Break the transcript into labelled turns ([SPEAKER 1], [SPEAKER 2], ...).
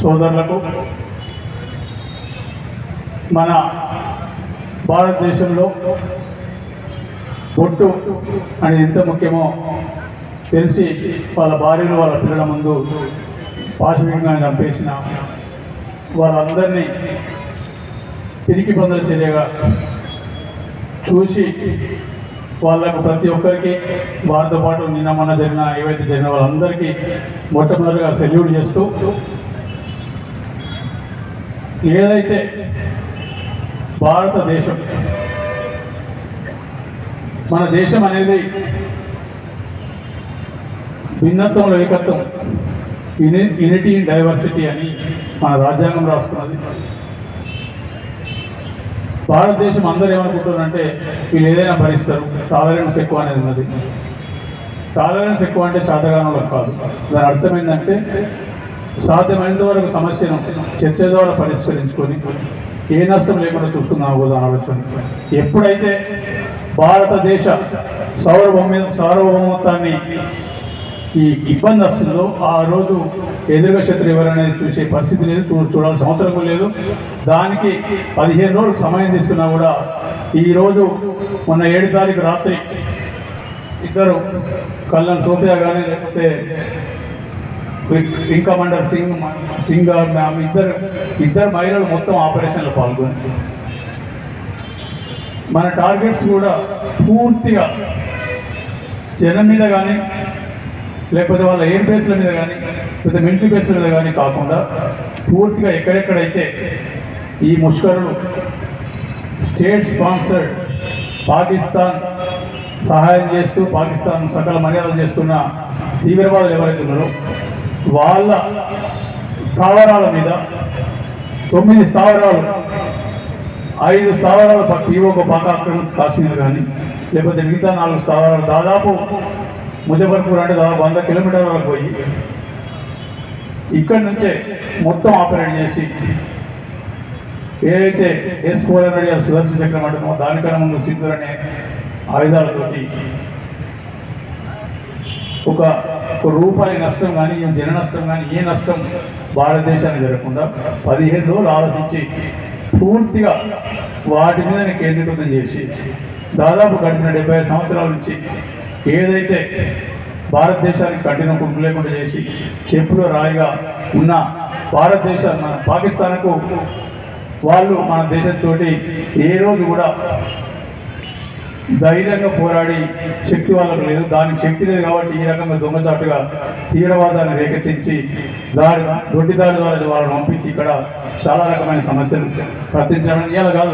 [SPEAKER 1] సోదరులకు మన భారతదేశంలో బొట్టు అనేది ఎంత ముఖ్యమో తెలిసి వాళ్ళ భార్యలు వాళ్ళ పిల్లల ముందు పాశవికంగా చంపేసిన వాళ్ళందరినీ తిరిగి పొందల చర్యగా చూసి వాళ్ళకు ప్రతి ఒక్కరికి వారితో పాటు నిన్న మొన్న జరిగిన ఏవైతే జరిగిన వాళ్ళందరికీ మొట్టమొదటిగా సెల్యూట్ చేస్తూ ఏదైతే భారతదేశం మన దేశం అనేది భిన్నత్వంలో ఏకత్వం యూనిటీ ఇన్ డైవర్సిటీ అని మన రాజ్యాంగం రాసుకున్నది. భారతదేశం అందరూ ఏమనుకుంటున్నారంటే వీళ్ళు ఏదైనా భరిస్తారు, టాలరెన్స్ ఎక్కువ అనేది ఉన్నది. టాలరెన్స్ ఎక్కువ అంటే శాతగానంలో కాదు. దాని అర్థం ఏంటంటే సాధ్యమైనంత వరకు సమస్యను చర్చ ద్వారా పరిష్కరించుకొని ఏ నష్టం లేకుండా చూసుకుందాం కదా ఆలోచన. ఎప్పుడైతే భారతదేశ సార్వభౌమత్వాన్ని ఈ ఇబ్బంది వస్తుందో ఆ రోజు ఎదురుగా శత్రు ఎవరనేది చూసే పరిస్థితి లేదు, చూడాల్సిన అవసరం లేదు. దానికి 15 రోజులు సమయం తీసుకున్నా కూడా ఈరోజు మొన్న 7 తారీఖు రాత్రి ఇద్దరు కళ్యాణ్ సోఫియా కానీ లేకపోతే వింగ్ కమాండర్ సింగ్ ఇద్దరు మహిళలు మొత్తం ఆపరేషన్లో పాల్గొని మన టార్గెట్స్ కూడా పూర్తిగా జనం మీద కానీ లేకపోతే వాళ్ళ ఎయిర్ బేస్ల మీద కానీ లేకపోతే మిలిటరీ బేస్ల మీద కానీ కాకుండా పూర్తిగా ఎక్కడెక్కడైతే ఈ ముష్కరులు స్టేట్ స్పాన్సర్డ్ పాకిస్తాన్ సహాయం చేస్తూ పాకిస్తాన్ సకల మర్యాదలు చేస్తున్న తీవ్రవాదులు ఎవరైతే ఉన్నారో వాళ్ళ స్థావరాల మీద 9 స్థావరాలు 5 స్థావరాలు ఒక పాక ఆక్రమణ కాశ్మీర్ కానీ లేకపోతే మిగతా 4 స్థావరాలు దాదాపు ముజఫర్పూర్ అంటే దాదాపు 100 కిలోమీటర్ల వరకు పోయి ఇక్కడి నుంచే మొత్తం ఆపరేట్ చేసి ఏదైతే S-400 సుదర్శన చక్రం అంటున్నామో దానికన్నా ముందు సింధూర్ అనే ఆయుధాలతోటి ఒక రూపాయి నష్టం కానీ జన నష్టం కానీ ఏ నష్టం భారతదేశానికి జరగకుండా 15 రోజులు ఆలోచించి పూర్తిగా వాటి మీద కేంద్రీకృతం చేసి దాదాపు గడిచిన 75 సంవత్సరాల నుంచి ఏదైతే భారతదేశానికి కఠిన కుట్టు లేకుండా చేసి చెప్పులో రాయిగా ఉన్న భారతదేశాన్ని మన పాకిస్తాన్కు వాళ్ళు మన దేశంతో ఏ రోజు కూడా ధైర్యంగా పోరాడి శక్తి వాళ్ళకు లేదు. దానికి శక్తి లేదు కాబట్టి ఈ రకంగా దొంగచాటుగా తీవ్రవాదాన్ని రేకెత్తించి దొడ్డిదారి ద్వారా వాళ్ళని పంపించి ఇక్కడ చాలా రకమైన సమస్యలు ప్రత్యేకించడం ఇలా కాదు.